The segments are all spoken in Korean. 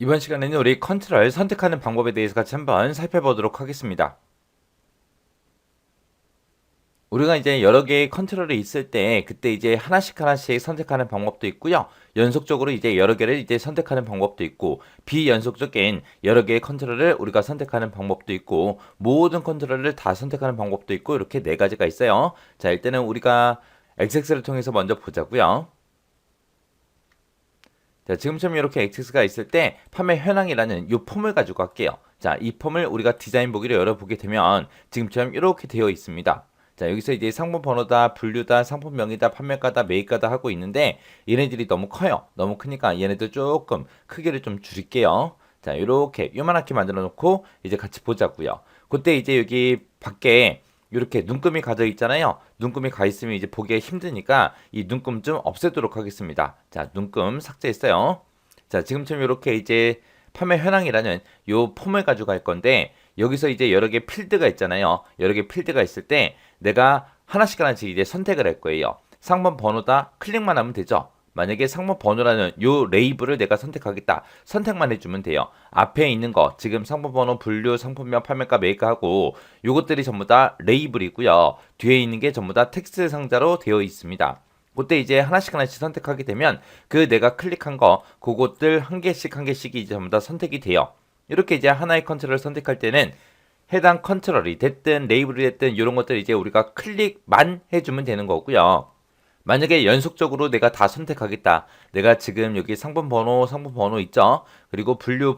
이번 시간에는 우리 컨트롤 선택하는 방법에 대해서 같이 한번 살펴보도록 하겠습니다. 우리가 이제 여러 개의 컨트롤이 있을 때 그때 이제 하나씩 선택하는 방법도 있고요. 연속적으로 이제 여러 개를 이제 선택하는 방법도 있고 비연속적인 여러 개의 컨트롤을 우리가 선택하는 방법도 있고 모든 컨트롤을 다 선택하는 방법도 있고 이렇게 네 가지가 있어요. 자, 일단은 우리가 XX를 통해서 먼저 보자고요. 자, 지금처럼 이렇게 XX가 있을 때 판매 현황이라는 이 폼을 가지고 할게요. 자, 이 폼을 우리가 디자인 보기를 열어보게 되면 지금처럼 이렇게 되어 있습니다. 자, 여기서 이제 상품 번호다, 분류다, 상품명이다, 판매가다, 매입가다 하고 있는데 얘네들이 너무 커요. 너무 크니까 얘네들 조금 크기를 좀 줄일게요. 자, 이렇게 요만하게 만들어 놓고 이제 같이 보자고요. 그때 이제 여기 밖에 이렇게 눈금이 가져 있잖아요. 눈금이 가 있으면 이제 보기가 힘드니까 이 눈금 좀 없애도록 하겠습니다. 자, 눈금 삭제했어요. 자, 지금처럼 이렇게 이제 판매 현황이라는 요 폼을 가지고 갈 건데 여기서 이제 여러 개 필드가 있잖아요. 여러 개 필드가 있을 때 내가 하나씩 이제 선택을 할 거예요. 상품 번호다 클릭만 하면 되죠. 만약에 상품 번호라는 요 레이블을 내가 선택하겠다. 선택만 해주면 돼요. 앞에 있는 거 지금 상품 번호, 분류, 상품명, 판매가, 매입가 하고 요것들이 전부 다 레이블이고요. 뒤에 있는 게 전부 다 텍스트 상자로 되어 있습니다. 그때 이제 하나씩 선택하게 되면 그 내가 클릭한 거 그것들 한 개씩이 이제 전부 다 선택이 돼요. 이렇게 이제 하나의 컨트롤을 선택할 때는 해당 컨트롤이 됐든 레이블이 됐든 이런 것들 이제 우리가 클릭만 해주면 되는 거고요. 만약에 연속적으로 내가 다 선택하겠다. 내가 지금 여기 상품 번호 있죠? 그리고 분류,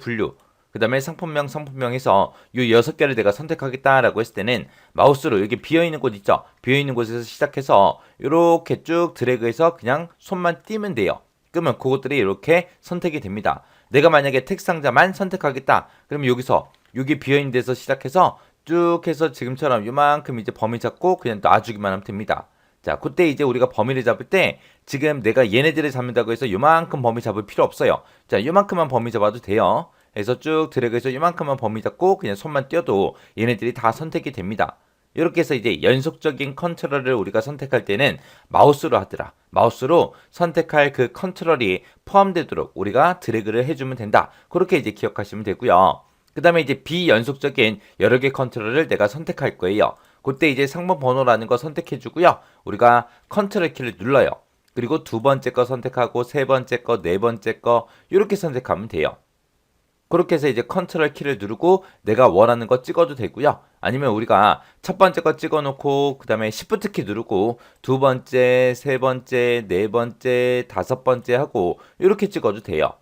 그 다음에 상품명에서 이 6개를 내가 선택하겠다라고 했을 때는 마우스로 여기 비어있는 곳 있죠? 비어있는 곳에서 시작해서 이렇게 쭉 드래그해서 그냥 손만 띄면 돼요. 그러면 그것들이 이렇게 선택이 됩니다. 내가 만약에 텍스트 상자만 선택하겠다. 그러면 여기서 여기 비어있는 데서 시작해서 쭉 해서 지금처럼 이만큼 이제 범위 잡고 그냥 놔주기만 하면 됩니다. 자, 그때 이제 우리가 범위를 잡을 때 지금 내가 얘네들을 잡는다고 해서 요만큼 범위 잡을 필요 없어요. 자, 요만큼만 범위 잡아도 돼요. 그래서 쭉 드래그해서 요만큼만 범위 잡고 그냥 손만 떼어도 얘네들이 다 선택이 됩니다. 이렇게 해서 이제 연속적인 컨트롤을 우리가 선택할 때는 마우스로 하더라. 마우스로 선택할 그 컨트롤이 포함되도록 우리가 드래그를 해주면 된다. 그렇게 이제 기억하시면 되고요. 그 다음에 이제 비연속적인 여러 개 컨트롤을 내가 선택할 거예요. 그때 이제 상품 번호라는 거 선택해 주고요. 우리가 컨트롤 키를 눌러요. 그리고 두 번째 거 선택하고 세 번째 거, 네 번째 거 이렇게 선택하면 돼요. 그렇게 해서 이제 컨트롤 키를 누르고 내가 원하는 거 찍어도 되고요. 아니면 우리가 첫 번째 거 찍어 놓고 그다음에 시프트 키 누르고 두 번째, 세 번째, 네 번째, 다섯 번째 하고 이렇게 찍어도 돼요.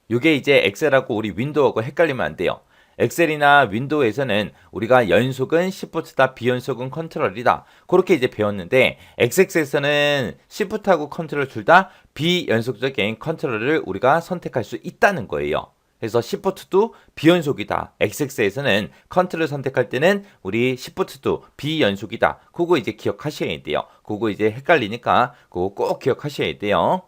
이게 이제 엑셀하고 우리 윈도우하고 헷갈리면 안 돼요. 엑셀이나 윈도우에서는 우리가 연속은 시프트다, 비연속은 컨트롤이다. 그렇게 이제 배웠는데 XX에서는 시프트하고 컨트롤 둘 다 비연속적인 컨트롤을 우리가 선택할 수 있다는 거예요. 그래서 시프트도 비연속이다. XX에서는 컨트롤 선택할 때는 우리 시프트도 비연속이다. 그거 이제 기억하셔야 돼요. 그거 이제 헷갈리니까 그거 꼭 기억하셔야 돼요.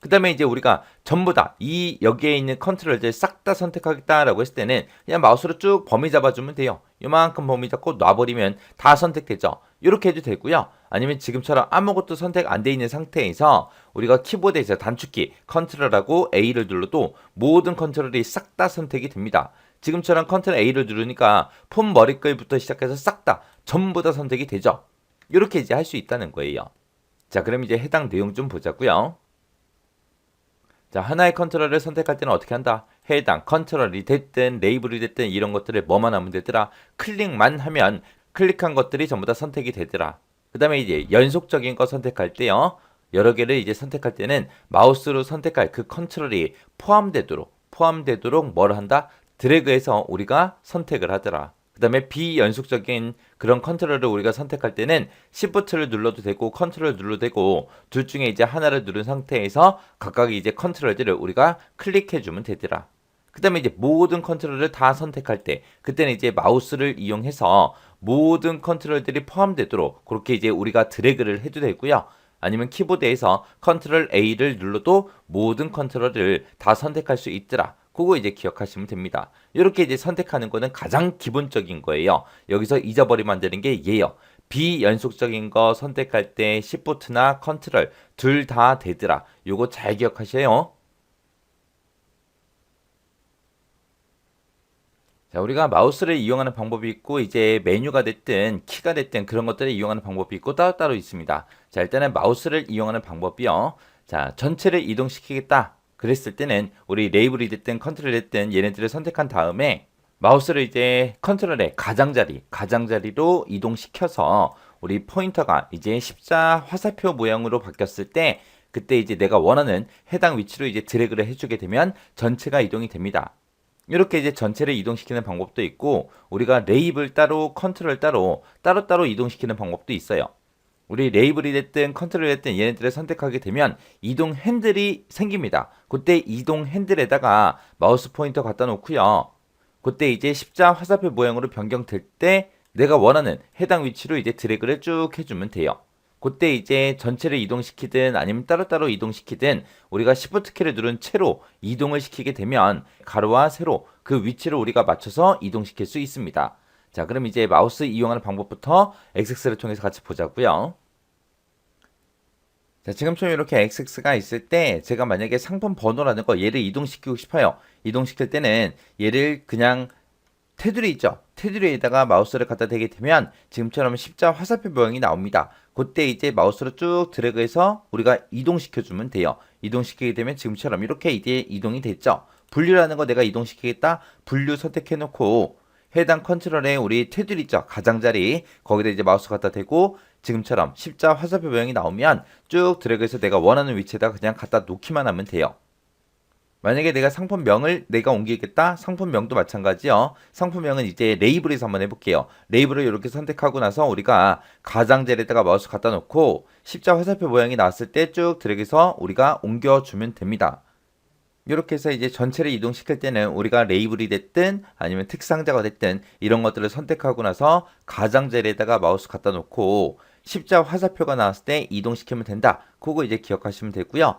그 다음에 이제 우리가 전부 다 이 여기에 있는 컨트롤들 싹 다 선택하겠다라고 했을 때는 그냥 마우스로 쭉 범위 잡아주면 돼요. 이만큼 범위 잡고 놔버리면 다 선택되죠. 이렇게 해도 되고요. 아니면 지금처럼 아무것도 선택 안 돼 있는 상태에서 우리가 키보드에서 단축키 컨트롤하고 A를 눌러도 모든 컨트롤이 싹 다 선택이 됩니다. 지금처럼 컨트롤 A를 누르니까 폼 머리글부터 시작해서 싹 다 전부 다 선택이 되죠. 이렇게 이제 할 수 있다는 거예요. 자, 그럼 이제 해당 내용 좀 보자고요. 자, 하나의 컨트롤을 선택할 때는 어떻게 한다? 해당 컨트롤이 됐든 레이블이 됐든 이런 것들을 뭐만 하면 되더라? 클릭만 하면 클릭한 것들이 전부 다 선택이 되더라. 그 다음에 이제 연속적인 거 선택할 때요. 여러 개를 이제 선택할 때는 마우스로 선택할 그 컨트롤이 포함되도록 뭘 한다? 드래그해서 우리가 선택을 하더라. 그 다음에 비연속적인 그런 컨트롤을 우리가 선택할 때는 Shift를 눌러도 되고 컨트롤 눌러도 되고 둘 중에 이제 하나를 누른 상태에서 각각 이제 컨트롤들을 우리가 클릭해 주면 되더라. 그 다음에 이제 모든 컨트롤을 다 선택할 때 그때는 이제 마우스를 이용해서 모든 컨트롤들이 포함되도록 그렇게 이제 우리가 드래그를 해도 되고요. 아니면 키보드에서 컨트롤 A를 눌러도 모든 컨트롤을 다 선택할 수 있더라. 그거 이제 기억하시면 됩니다. 이렇게 이제 선택하는 거는 가장 기본적인 거예요. 여기서 잊어버리면 안 되는 게 얘예요. 비연속적인 거 선택할 때 Shift나 컨트롤 둘 다 되더라. 요거 잘 기억하셔요. 자, 우리가 마우스를 이용하는 방법이 있고 이제 메뉴가 됐든 키가 됐든 그런 것들을 이용하는 방법이 있고 따로따로 있습니다. 자, 일단은 마우스를 이용하는 방법이요. 자, 전체를 이동시키겠다. 그랬을 때는 우리 레이블이 됐든 컨트롤이 됐든 얘네들을 선택한 다음에 마우스를 이제 컨트롤의 가장자리로 이동시켜서 우리 포인터가 이제 십자 화살표 모양으로 바뀌었을 때 그때 이제 내가 원하는 해당 위치로 이제 드래그를 해주게 되면 전체가 이동이 됩니다. 이렇게 이제 전체를 이동시키는 방법도 있고 우리가 레이블 따로 컨트롤 따로 이동시키는 방법도 있어요. 우리 레이블이 됐든 컨트롤이 됐든 얘네들을 선택하게 되면 이동 핸들이 생깁니다. 그때 이동 핸들에다가 마우스 포인터 갖다 놓고요. 그때 이제 십자 화살표 모양으로 변경될 때 내가 원하는 해당 위치로 이제 드래그를 쭉 해주면 돼요. 그때 이제 전체를 이동시키든 아니면 따로따로 이동시키든 우리가 Shift 키를 누른 채로 이동을 시키게 되면 가로와 세로 그 위치를 우리가 맞춰서 이동시킬 수 있습니다. 자, 그럼 이제 마우스 이용하는 방법부터 XX를 통해서 같이 보자고요. 자, 지금처럼 이렇게 XX가 있을 때 제가 만약에 상품 번호라는 거 얘를 이동시키고 싶어요. 이동시킬 때는 얘를 그냥 테두리 있죠? 테두리에다가 마우스를 갖다 대게 되면 지금처럼 십자 화살표 모양이 나옵니다. 그때 이제 마우스로 쭉 드래그해서 우리가 이동시켜주면 돼요. 이동시키게 되면 지금처럼 이렇게 이제 이동이 됐죠? 분류라는 거 내가 이동시키겠다? 분류 선택해놓고 해당 컨트롤에 우리 테두리 있죠? 가장자리 거기다 이제 마우스 갖다 대고 지금처럼 십자 화살표 모양이 나오면 쭉 드래그해서 내가 원하는 위치에다 그냥 갖다 놓기만 하면 돼요. 만약에 내가 상품명을 내가 옮기겠다? 상품명도 마찬가지요. 상품명은 이제 레이블에서 한번 해볼게요. 레이블을 이렇게 선택하고 나서 우리가 가장자리에다가 마우스 갖다 놓고 십자 화살표 모양이 나왔을 때 쭉 드래그해서 우리가 옮겨주면 됩니다. 이렇게 해서 이제 전체를 이동시킬 때는 우리가 레이블이 됐든 아니면 특상자가 됐든 이런 것들을 선택하고 나서 가장자리에다가 마우스 갖다 놓고 십자 화살표가 나왔을 때 이동시키면 된다. 그거 이제 기억하시면 되고요.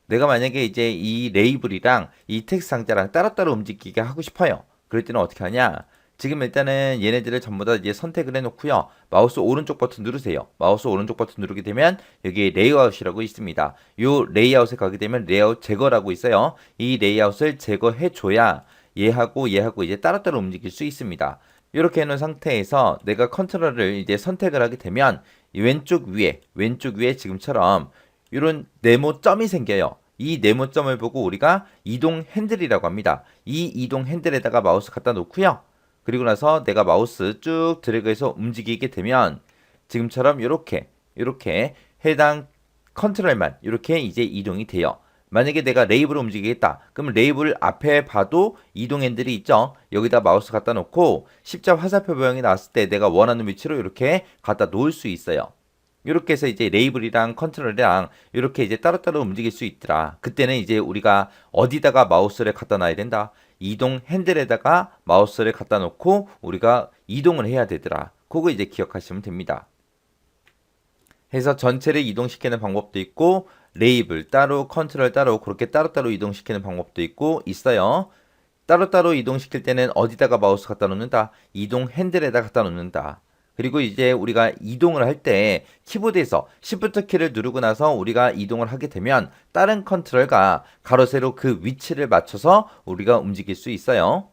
내가 만약에 이제 이 레이블이랑 이 텍스트 상자랑 따로따로 움직이게 하고 싶어요. 그럴 때는 어떻게 하냐? 지금 일단은 얘네들을 전부 다 이제 선택을 해놓고요. 마우스 오른쪽 버튼 누르세요. 마우스 오른쪽 버튼 누르게 되면 여기 레이아웃이라고 있습니다. 이 레이아웃에 가게 되면 레이아웃 제거라고 있어요. 이 레이아웃을 제거해줘야 얘하고 이제 따로따로 움직일 수 있습니다. 이렇게 해놓은 상태에서 내가 컨트롤을 이제 선택을 하게 되면 왼쪽 위에 지금처럼 이런 네모점이 생겨요. 이 네모점을 보고 우리가 이동 핸들이라고 합니다. 이 이동 핸들에다가 마우스 갖다 놓고요. 그리고 나서 내가 마우스 쭉 드래그해서 움직이게 되면 지금처럼 이렇게 해당 컨트롤만 이렇게 이제 이동이 돼요. 만약에 내가 레이블을 움직이겠다. 그럼 레이블 앞에 봐도 이동 핸들이 있죠. 여기다 마우스 갖다 놓고 십자 화살표 모양이 나왔을 때 내가 원하는 위치로 이렇게 갖다 놓을 수 있어요. 이렇게 해서 이제 레이블이랑 컨트롤이랑 이렇게 이제 따로따로 움직일 수 있더라. 그때는 이제 우리가 어디다가 마우스를 갖다 놔야 된다. 이동 핸들에다가 마우스를 갖다 놓고 우리가 이동을 해야 되더라. 그거 이제 기억하시면 됩니다. 해서 전체를 이동시키는 방법도 있고 레이블 따로 컨트롤 따로 그렇게 따로따로 이동시키는 방법도 있고 있어요. 따로따로 이동시킬 때는 어디다가 마우스 갖다 놓는다. 이동 핸들에다 갖다 놓는다. 그리고 이제 우리가 이동을 할 때 키보드에서 Shift 키를 누르고 나서 우리가 이동을 하게 되면 다른 컨트롤과 가로 세로 그 위치를 맞춰서 우리가 움직일 수 있어요.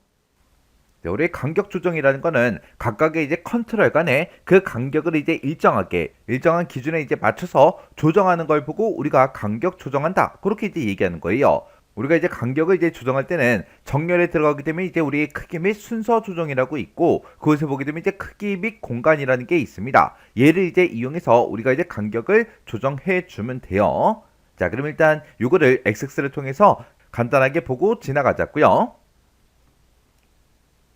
네, 우리 간격 조정이라는 거는 각각의 이제 컨트롤 간에 그 간격을 이제 일정한 기준에 이제 맞춰서 조정하는 걸 보고 우리가 간격 조정한다. 그렇게 이제 얘기하는 거예요. 우리가 이제 간격을 이제 조정할 때는 정렬에 들어가게 되면 이제 우리 크기 및 순서 조정이라고 있고 그것을 보게 되면 이제 크기 및 공간이라는 게 있습니다. 얘를 이제 이용해서 우리가 이제 간격을 조정해 주면 돼요. 자, 그럼 일단 요거를 XX를 통해서 간단하게 보고 지나가자고요.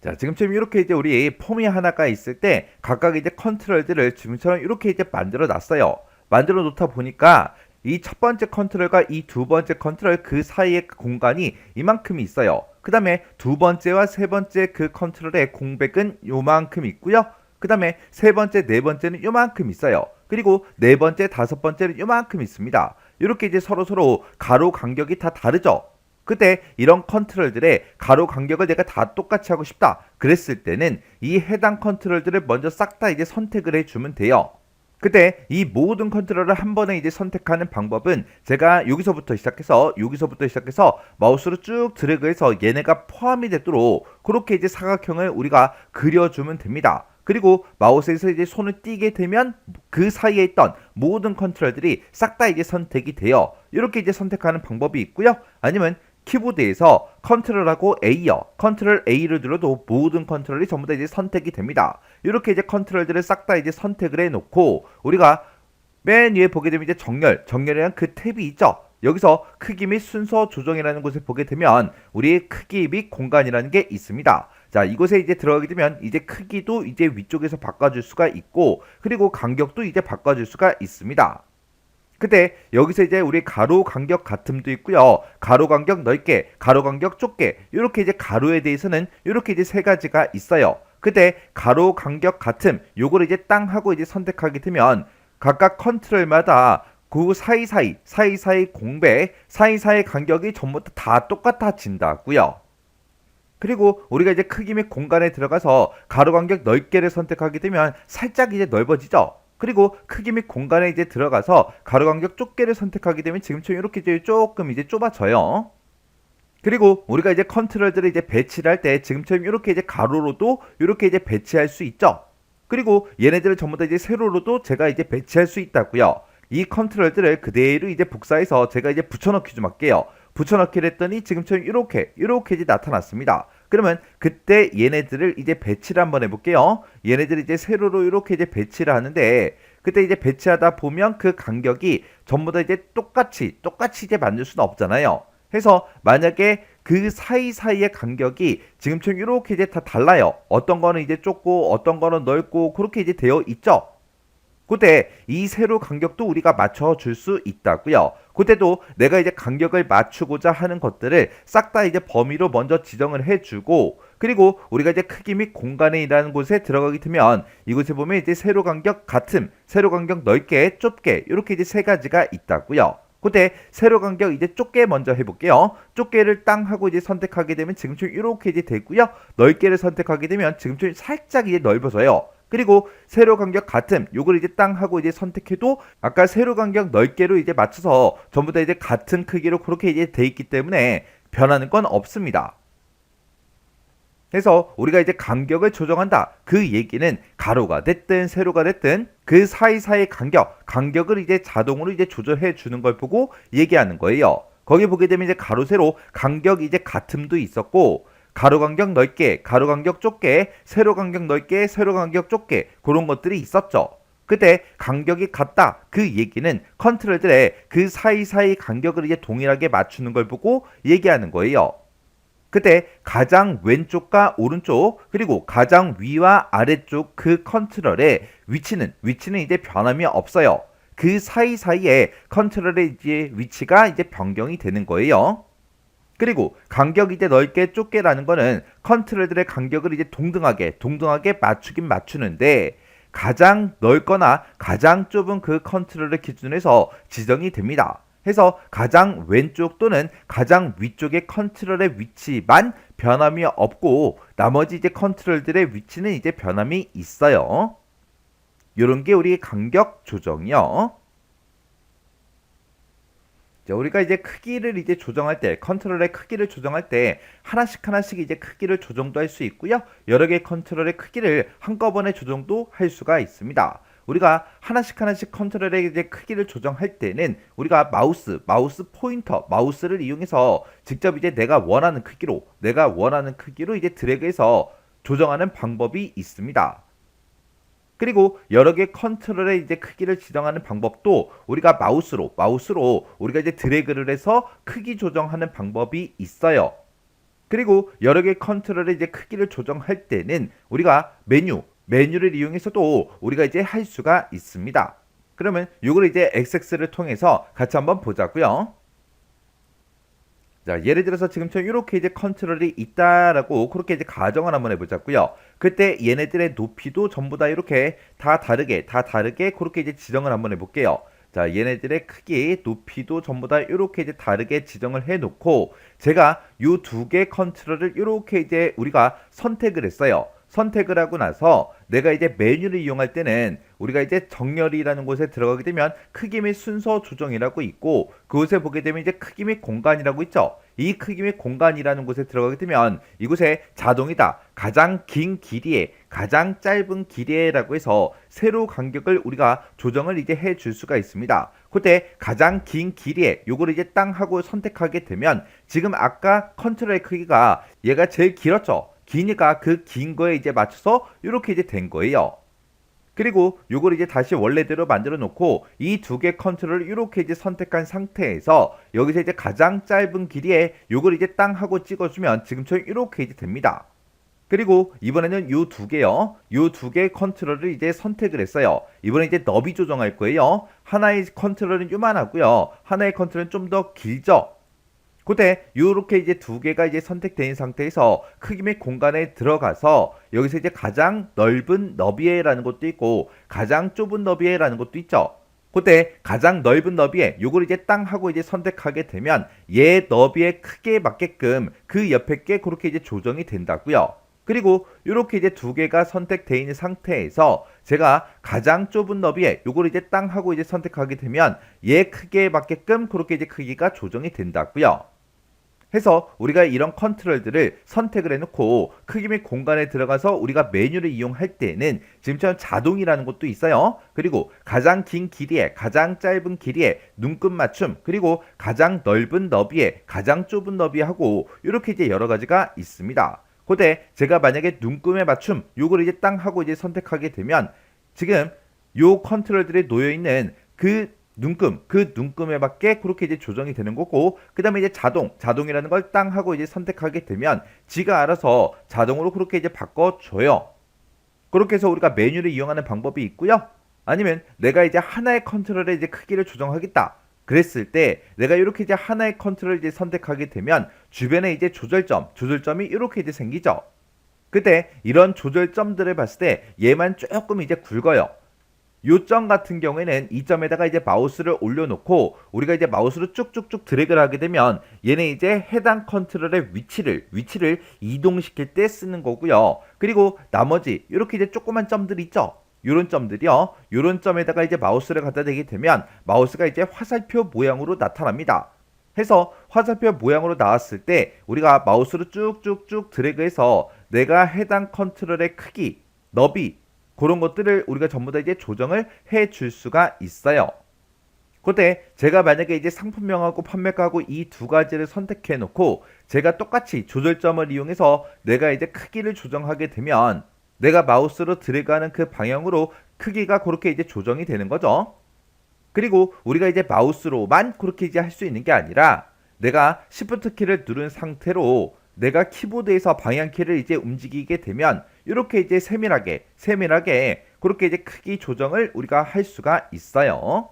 자, 지금처럼 이렇게 이제 우리 폼이 하나가 있을 때 각각 이제 컨트롤들을 지금처럼 이렇게 이제 만들어 놨어요. 만들어 놓다 보니까 이 첫 번째 컨트롤과 이 두 번째 컨트롤 그 사이의 공간이 이만큼 있어요. 그 다음에 두 번째와 세 번째 그 컨트롤의 공백은 요만큼 있고요. 그 다음에 세 번째, 네 번째는 요만큼 있어요. 그리고 네 번째, 다섯 번째는 요만큼 있습니다. 이렇게 이제 서로 가로 간격이 다 다르죠. 그때 이런 컨트롤들의 가로 간격을 내가 다 똑같이 하고 싶다. 그랬을 때는 이 해당 컨트롤들을 먼저 싹 다 이제 선택을 해주면 돼요. 그때 이 모든 컨트롤을 한 번에 이제 선택하는 방법은 제가 여기서부터 시작해서 마우스로 쭉 드래그해서 얘네가 포함이 되도록 그렇게 이제 사각형을 우리가 그려주면 됩니다. 그리고 마우스에서 이제 손을 띄게 되면 그 사이에 있던 모든 컨트롤들이 싹 다 이제 선택이 돼요. 이렇게 이제 선택하는 방법이 있고요. 아니면 키보드에서 컨트롤하고 A요. 컨트롤 A를 눌러도 모든 컨트롤이 전부 다 이제 선택이 됩니다. 이렇게 이제 컨트롤들을 싹 다 이제 선택을 해놓고 우리가 맨 위에 보게 되면 이제 정렬이라는 그 탭이 있죠. 여기서 크기 및 순서 조정이라는 곳을 보게 되면 우리의 크기 및 공간이라는 게 있습니다. 자, 이곳에 이제 들어가게 되면 이제 크기도 이제 위쪽에서 바꿔줄 수가 있고 그리고 간격도 이제 바꿔줄 수가 있습니다. 그때 여기서 이제 우리 가로 간격 같음도 있고요. 가로 간격 넓게, 가로 간격 좁게 이렇게 이제 가로에 대해서는 이렇게 이제 세 가지가 있어요. 그때 가로 간격 같음 요거를 이제 땅 하고 이제 선택하게 되면 각각 컨트롤마다 그 사이사이 공백, 사이사이 간격이 전부 다 똑같아진다고요. 그리고 우리가 이제 크기 및 공간에 들어가서 가로 간격 넓게를 선택하게 되면 살짝 이제 넓어지죠. 그리고 크기 및 공간에 이제 들어가서 가로 간격 좁게를 선택하게 되면 지금처럼 이렇게 이제 조금 이제 좁아져요. 그리고 우리가 이제 컨트롤들을 이제 배치를 할 때 지금처럼 이렇게 이제 가로로도 이렇게 이제 배치할 수 있죠. 그리고 얘네들을 전부 다 이제 세로로도 제가 이제 배치할 수 있다고요. 이 컨트롤들을 그대로 이제 복사해서 제가 이제 붙여넣기 좀 할게요. 붙여넣기를 했더니 지금처럼 이렇게 이제 나타났습니다. 그러면 그때 얘네들을 이제 배치를 한번 해볼게요. 얘네들이 이제 세로로 이렇게 이제 배치를 하는데 그때 이제 배치하다 보면 그 간격이 전부 다 이제 똑같이 이제 만들 수는 없잖아요. 해서 만약에 그 사이사이의 간격이 지금처럼 이렇게 이제 다 달라요. 어떤 거는 이제 좁고 어떤 거는 넓고 그렇게 이제 되어 있죠. 그때 이 세로 간격도 우리가 맞춰줄 수 있다고요. 그때도 내가 이제 간격을 맞추고자 하는 것들을 싹 다 이제 범위로 먼저 지정을 해주고 그리고 우리가 이제 크기 및 공간에 일하는 곳에 들어가게 되면 이곳에 보면 이제 세로 간격 같음, 세로 간격 넓게, 좁게 이렇게 이제 세 가지가 있다고요. 그때 세로 간격 이제 좁게 먼저 해볼게요. 좁게를 땅 하고 이제 선택하게 되면 지금처럼 이렇게 이제 되고요. 넓게를 선택하게 되면 지금처럼 살짝 이제 넓어져요. 그리고 세로 간격 같음 요걸 이제 땅 하고 이제 선택해도 아까 세로 간격 넓게로 이제 맞춰서 전부 다 이제 같은 크기로 그렇게 이제 돼 있기 때문에 변하는 건 없습니다. 그래서 우리가 이제 간격을 조정한다. 그 얘기는 가로가 됐든 세로가 됐든 그 사이사이 간격을 이제 자동으로 이제 조절해 주는 걸 보고 얘기하는 거예요. 거기 보게 되면 이제 가로 세로 간격 이제 같음도 있었고 가로 간격 넓게, 가로 간격 좁게, 세로 간격 넓게, 세로 간격 좁게 그런 것들이 있었죠. 그때 간격이 같다. 그 얘기는 컨트롤들의 그 사이사이 간격을 이제 동일하게 맞추는 걸 보고 얘기하는 거예요. 그때 가장 왼쪽과 오른쪽 그리고 가장 위와 아래쪽 그 컨트롤의 위치는 이제 변함이 없어요. 그 사이사이에 컨트롤의 이제 위치가 이제 변경이 되는 거예요. 그리고 간격 이제 넓게 좁게라는 거는 컨트롤들의 간격을 이제 동등하게 맞추긴 맞추는데 가장 넓거나 가장 좁은 그 컨트롤을 기준해서 지정이 됩니다. 해서 가장 왼쪽 또는 가장 위쪽의 컨트롤의 위치만 변함이 없고 나머지 이제 컨트롤들의 위치는 이제 변함이 있어요. 요런 게 우리 간격 조정이요. 자, 우리가 이제 크기를 이제 조정할 때 컨트롤의 크기를 조정할 때 하나씩 이제 크기를 조정도 할 수 있고요. 여러 개의 컨트롤의 크기를 한꺼번에 조정도 할 수가 있습니다. 우리가 하나씩 컨트롤의 이제 크기를 조정할 때는 우리가 마우스 포인터, 마우스를 이용해서 직접 이제 내가 원하는 크기로 이제 드래그해서 조정하는 방법이 있습니다. 그리고 여러 개 컨트롤의 이제 크기를 지정하는 방법도 우리가 마우스로 우리가 이제 드래그를 해서 크기 조정하는 방법이 있어요. 그리고 여러 개 컨트롤의 이제 크기를 조정할 때는 우리가 메뉴를 이용해서도 우리가 이제 할 수가 있습니다. 그러면 이걸 이제 XX를 통해서 같이 한번 보자고요. 자, 예를 들어서 지금처럼 이렇게 이제 컨트롤이 있다라고 그렇게 이제 가정을 한번 해보자고요. 그때 얘네들의 높이도 전부 다 이렇게 다 다르게 그렇게 이제 지정을 한번 해볼게요. 자, 얘네들의 크기, 높이도 전부 다 이렇게 이제 다르게 지정을 해놓고 제가 이 두 개 컨트롤을 이렇게 이제 우리가 선택을 했어요. 선택을 하고 나서 내가 이제 메뉴를 이용할 때는 우리가 이제 정렬이라는 곳에 들어가게 되면 크기 및 순서 조정이라고 있고 그곳에 보게 되면 이제 크기 및 공간이라고 있죠. 이 크기 및 공간이라는 곳에 들어가게 되면 이곳에 자동이다. 가장 긴 길이에 가장 짧은 길이에라고 해서 세로 간격을 우리가 조정을 이제 해 줄 수가 있습니다. 그때 가장 긴 길이에 요거를 이제 땅 하고 선택하게 되면 지금 아까 컨트롤의 크기가 얘가 제일 길었죠. 기니까 그 긴 거에 이제 맞춰서 이렇게 이제 된 거예요. 그리고 요걸 이제 다시 원래대로 만들어 놓고 이 두 개 컨트롤을 이렇게 이제 선택한 상태에서 여기서 이제 가장 짧은 길이에 요걸 이제 땅 하고 찍어주면 지금처럼 이렇게 이제 됩니다. 그리고 이번에는 요 두 개요. 요 두 개 컨트롤을 이제 선택을 했어요. 이번에 이제 너비 조정할 거예요. 하나의 컨트롤은 요만하고요. 하나의 컨트롤은 좀 더 길죠. 그때 요렇게 이제 두 개가 이제 선택된 상태에서 크기 및 공간에 들어가서 여기서 이제 가장 넓은 너비에라는 것도 있고 가장 좁은 너비에라는 것도 있죠. 그때 가장 넓은 너비에 요걸 이제 땅 하고 이제 선택하게 되면 얘 너비의 크기에 맞게끔 그 옆에 게 그렇게 이제 조정이 된다고요. 그리고 이렇게 이제 두 개가 선택되어 있는 상태에서 제가 가장 좁은 너비에 요걸 이제 땅 하고 이제 선택하게 되면 얘 크기에 맞게끔 그렇게 이제 크기가 조정이 된다고요. 해서 우리가 이런 컨트롤들을 선택을 해놓고 크기 및 공간에 들어가서 우리가 메뉴를 이용할 때는 지금처럼 자동이라는 것도 있어요. 그리고 가장 긴 길이에 가장 짧은 길이에 눈금 맞춤 그리고 가장 넓은 너비에 가장 좁은 너비 하고 이렇게 이제 여러 가지가 있습니다. 그때 제가 만약에 눈금에 맞춤 요걸 이제 땅 하고 이제 선택하게 되면 지금 요 컨트롤들이 놓여 있는 그 눈금에 맞게 그렇게 이제 조정이 되는 거고 그 다음에 이제 자동이라는 걸 땅 하고 이제 선택하게 되면 지가 알아서 자동으로 그렇게 이제 바꿔줘요. 그렇게 해서 우리가 메뉴를 이용하는 방법이 있고요. 아니면 내가 이제 하나의 컨트롤에 이제 크기를 조정하겠다. 그랬을 때 내가 이렇게 이제 하나의 컨트롤을 이제 선택하게 되면 주변에 이제 조절점이 이렇게 이제 생기죠. 그때 이런 조절점들을 봤을 때 얘만 조금 이제 굵어요. 요점 같은 경우에는 이 점에다가 이제 마우스를 올려놓고 우리가 이제 마우스로 쭉쭉쭉 드래그를 하게 되면 얘는 이제 해당 컨트롤의 위치를 이동시킬 때 쓰는 거고요. 그리고 나머지 이렇게 이제 조그만 점들 있죠. 요런 점들이요. 요런 점에다가 이제 마우스를 갖다 대게 되면 마우스가 이제 화살표 모양으로 나타납니다. 해서 화살표 모양으로 나왔을 때 우리가 마우스로 쭉쭉쭉 드래그해서 내가 해당 컨트롤의 크기, 너비 그런 것들을 우리가 전부 다 이제 조정을 해 줄 수가 있어요. 그때 제가 만약에 이제 상품명하고 판매가하고 이 두 가지를 선택해 놓고 제가 똑같이 조절점을 이용해서 내가 이제 크기를 조정하게 되면 내가 마우스로 드래그하는 그 방향으로 크기가 그렇게 이제 조정이 되는 거죠. 그리고 우리가 이제 마우스로만 그렇게 이제 할 수 있는 게 아니라 내가 Shift 키를 누른 상태로 내가 키보드에서 방향키를 이제 움직이게 되면 이렇게 이제 세밀하게 그렇게 이제 크기 조정을 우리가 할 수가 있어요.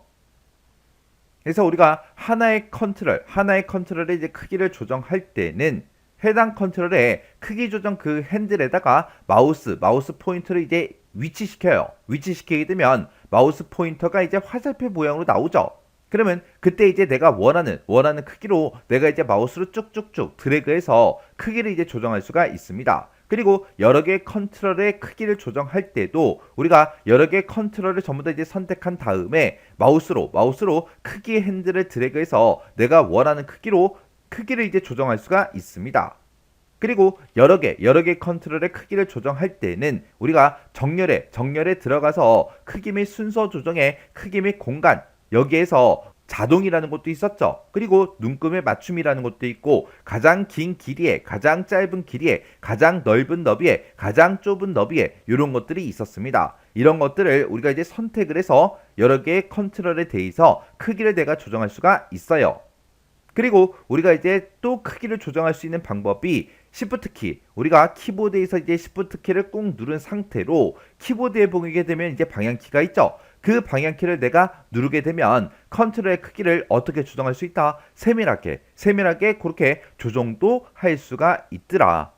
그래서 우리가 하나의 컨트롤의 이제 크기를 조정할 때는 해당 컨트롤의 크기 조정 그 핸들에다가 마우스 포인터를 이제 위치시켜요. 위치시키게 되면 마우스 포인터가 이제 화살표 모양으로 나오죠. 그러면 그때 이제 내가 원하는 크기로 내가 이제 마우스로 쭉쭉쭉 드래그해서 크기를 이제 조정할 수가 있습니다. 그리고 여러 개의 컨트롤의 크기를 조정할 때도 우리가 여러 개의 컨트롤을 전부 다 이제 선택한 다음에 마우스로 크기 핸들을 드래그해서 내가 원하는 크기를 이제 조정할 수가 있습니다. 그리고 여러 개 컨트롤의 크기를 조정할 때는 우리가 정렬에 들어가서 크기 및 순서 조정의 크기 및 공간 여기에서 자동이라는 것도 있었죠. 그리고 눈금의 맞춤이라는 것도 있고 가장 긴 길이에 가장 짧은 길이에 가장 넓은 너비에 가장 좁은 너비에 이런 것들이 있었습니다. 이런 것들을 우리가 이제 선택을 해서 여러 개의 컨트롤에 대해서 크기를 내가 조정할 수가 있어요. 그리고 우리가 이제 또 크기를 조정할 수 있는 방법이 Shift 키. 우리가 키보드에서 이제 Shift 키를 꾹 누른 상태로 키보드에 보게 되면 이제 방향키가 있죠. 그 방향키를 내가 누르게 되면 컨트롤의 크기를 어떻게 조정할 수 있다? 세밀하게 그렇게 조정도 할 수가 있더라.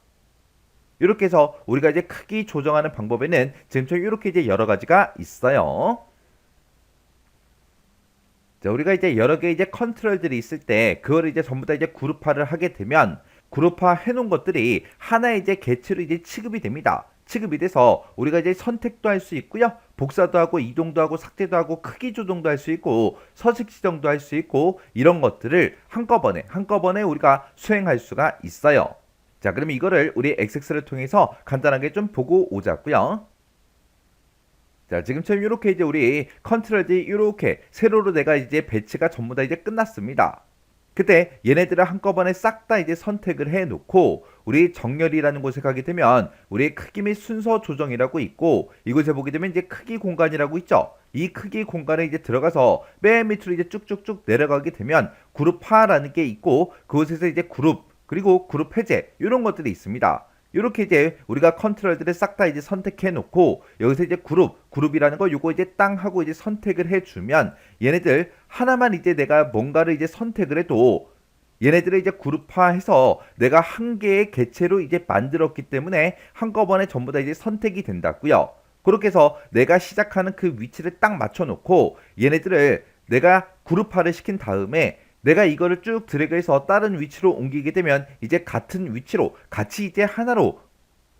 이렇게 해서 우리가 이제 크기 조정하는 방법에는 지금처럼 이렇게 이제 여러 가지가 있어요. 자, 우리가 이제 여러 개 이제 컨트롤들이 있을 때 그거를 이제 전부 다 이제 그룹화를 하게 되면 그룹화 해놓은 것들이 하나의 이제 개체로 이제 취급이 됩니다. 취급이 돼서 우리가 이제 선택도 할 수 있고요. 복사도 하고 이동도 하고 삭제도 하고 크기 조정도 할 수 있고 서식 지정도 할 수 있고 이런 것들을 한꺼번에 우리가 수행할 수가 있어요. 자, 그럼 이거를 우리 XX를 통해서 간단하게 좀 보고 오자고요. 자, 지금처럼 이렇게 이제 우리 컨트롤 D 이렇게 세로로 내가 이제 배치가 전부 다 이제 끝났습니다. 그때 얘네들을 한꺼번에 싹 다 이제 선택을 해 놓고 우리 정렬이라는 곳에 가게 되면 우리 크기 및 순서 조정이라고 있고 이곳에 보게 되면 이제 크기 공간이라고 있죠. 이 크기 공간에 이제 들어가서 맨 밑으로 이제 쭉쭉쭉 내려가게 되면 그룹화라는 게 있고 그곳에서 이제 그룹 그리고 그룹 해제 이런 것들이 있습니다. 이렇게 이제 우리가 컨트롤들을 싹 다 이제 선택해 놓고 여기서 이제 그룹이라는 거 요거 이제 땅 하고 이제 선택을 해 주면 얘네들 하나만 이제 내가 뭔가를 이제 선택을 해도 얘네들을 이제 그룹화해서 내가 한 개의 개체로 이제 만들었기 때문에 한꺼번에 전부 다 이제 선택이 된다고요. 그렇게 해서 내가 시작하는 그 위치를 딱 맞춰 놓고 얘네들을 내가 그룹화를 시킨 다음에 내가 이거를 쭉 드래그해서 다른 위치로 옮기게 되면 이제 같은 위치로 같이 이제 하나로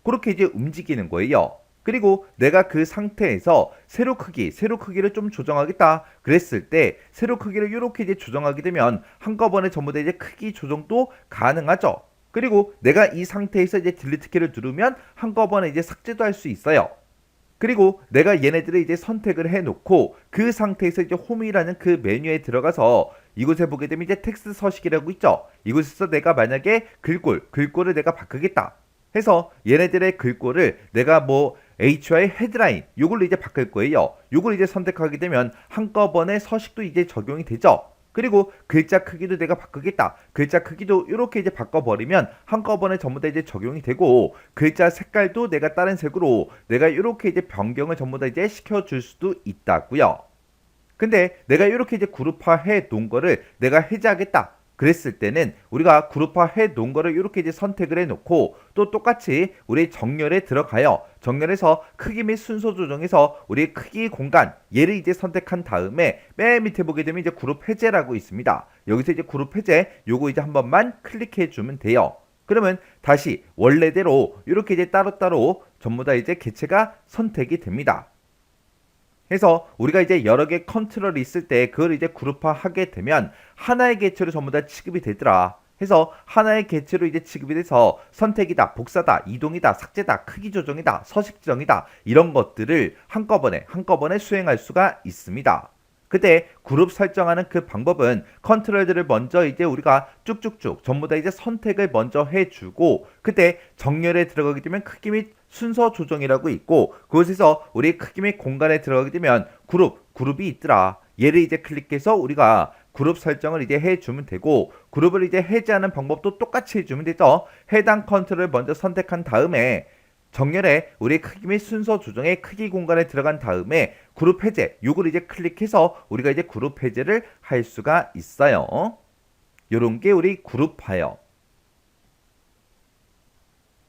그렇게 이제 움직이는 거예요. 그리고 내가 그 상태에서 세로 크기를 좀 조정하겠다 그랬을 때 세로 크기를 이렇게 이제 조정하게 되면 한꺼번에 전부 다 이제 크기 조정도 가능하죠. 그리고 내가 이 상태에서 이제 딜리트 키를 누르면 한꺼번에 이제 삭제도 할 수 있어요. 그리고 내가 얘네들을 이제 선택을 해놓고 그 상태에서 이제 홈이라는 그 메뉴에 들어가서 이곳에 보게 되면 이제 텍스트 서식이라고 있죠. 이곳에서 내가 만약에 글꼴을 내가 바꾸겠다 해서 얘네들의 글꼴을 내가 뭐 HY 헤드라인 요걸로 이제 바꿀 거예요. 요걸 이제 선택하게 되면 한꺼번에 서식도 이제 적용이 되죠. 그리고 글자 크기도 내가 바꾸겠다. 글자 크기도 이렇게 이제 바꿔버리면 한꺼번에 전부 다 이제 적용이 되고 글자 색깔도 내가 다른 색으로 내가 이렇게 이제 변경을 전부 다 이제 시켜줄 수도 있다고요. 근데 내가 이렇게 이제 그룹화해 놓은 거를 내가 해제하겠다. 그랬을 때는 우리가 그룹화해 놓은 거를 이렇게 이제 선택을 해 놓고 또 똑같이 우리 정렬에 들어가요. 정렬에서 크기 및 순서 조정에서 우리 크기 공간 얘를 이제 선택한 다음에 맨 밑에 보게 되면 이제 그룹 해제라고 있습니다. 여기서 이제 그룹 해제 요거 이제 한 번만 클릭해 주면 돼요. 그러면 다시 원래대로 이렇게 이제 따로따로 전부 다 이제 개체가 선택이 됩니다. 해서 우리가 이제 여러 개 컨트롤이 있을 때 그걸 이제 그룹화하게 되면 하나의 개체로 전부 다 취급이 되더라. 해서 하나의 개체로 이제 취급이 돼서 선택이다, 복사다, 이동이다, 삭제다, 크기 조정이다, 서식 지정이다 이런 것들을 한꺼번에 수행할 수가 있습니다. 그때 그룹 설정하는 그 방법은 컨트롤들을 먼저 이제 우리가 쭉쭉쭉 전부 다 이제 선택을 먼저 해주고 그때 정렬에 들어가게 되면 크기 및 순서 조정이라고 있고 그곳에서 우리 크기 및 공간에 들어가게 되면 그룹이 있더라. 얘를 이제 클릭해서 우리가 그룹 설정을 이제 해주면 되고 그룹을 이제 해제하는 방법도 똑같이 해주면 되죠. 해당 컨트롤을 먼저 선택한 다음에 정렬에 우리 크기 및 순서 조정의 크기 공간에 들어간 다음에 그룹 해제 요걸 이제 클릭해서 우리가 이제 그룹 해제를 할 수가 있어요. 요런 게 우리 그룹화요.